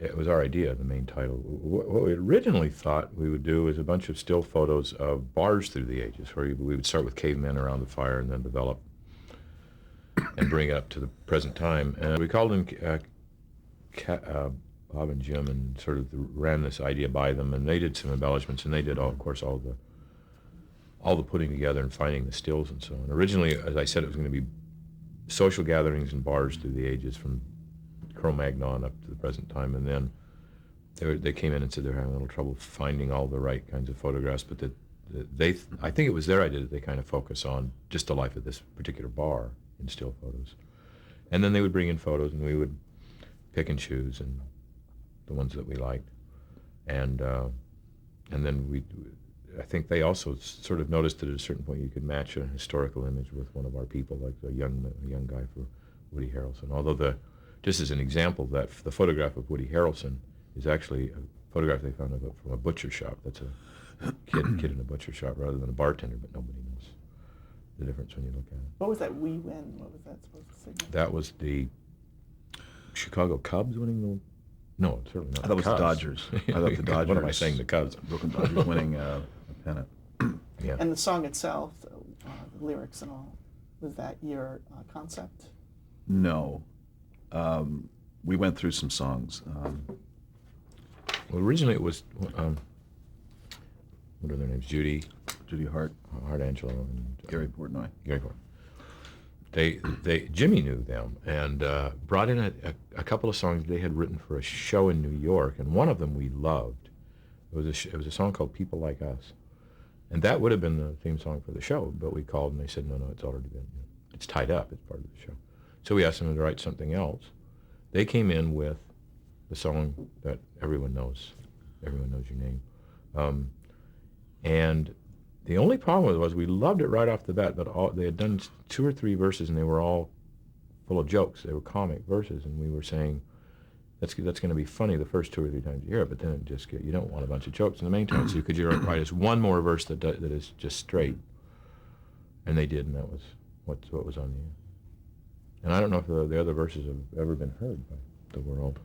it was our idea, the main title. What we originally thought we would do is a bunch of still photos of bars through the ages, where we would start with cavemen around the fire and then develop and bring it up to the present time. And we called them Bob and Jim, and sort of ran this idea by them, and they did some embellishments, and they did, of course, all the putting together and finding the stills and so on. Originally, as I said, it was going to be social gatherings and bars through the ages from Cro-Magnon up to the present time, and then they came in and said they were having a little trouble finding all the right kinds of photographs, but that I think it was their idea that they kind of focus on just the life of this particular bar in still photos. And then they would bring in photos, and we would pick and choose and the ones that we liked, and then I think they also sort of noticed that at a certain point you could match a historical image with one of our people, like a young guy for Woody Harrelson. Although just as an example, that the photograph of Woody Harrelson is actually a photograph they found from a butcher shop. That's a kid in a butcher shop rather than a bartender, but nobody knows the difference when you look at it. What was that we win? What was that supposed to signify? That was the Chicago Cubs winning the... No, certainly not. I thought it was the Dodgers. I thought the Dodgers. What am I saying? The Cubs. Brooklyn Dodgers winning a pennant. Yeah. And the song itself, the lyrics and all, was that your concept? No. We went through some songs. Well, originally it was, what are their names? Judy Hart, Angelo, and Gary Portnoy. Gary Portnoy. Jimmy knew them and brought in a couple of songs they had written for a show in New York, and one of them we loved. It was a song called "People Like Us," and that would have been the theme song for the show. But we called and they said, no, it's already been. It's tied up. It's part of the show. So we asked them to write something else. They came in with the song that everyone knows. Everyone knows your name. And the only problem was we loved it right off the bat, but they had done 2 or 3 verses, and they were all full of jokes. They were comic verses, and we were saying, that's going to be funny the first 2 or 3 times you hear it, but then you don't want a bunch of jokes in the main time. So could you write us one more verse that is just straight? And they did, and that was what was on the end. And I don't know if the other verses have ever been heard by the world.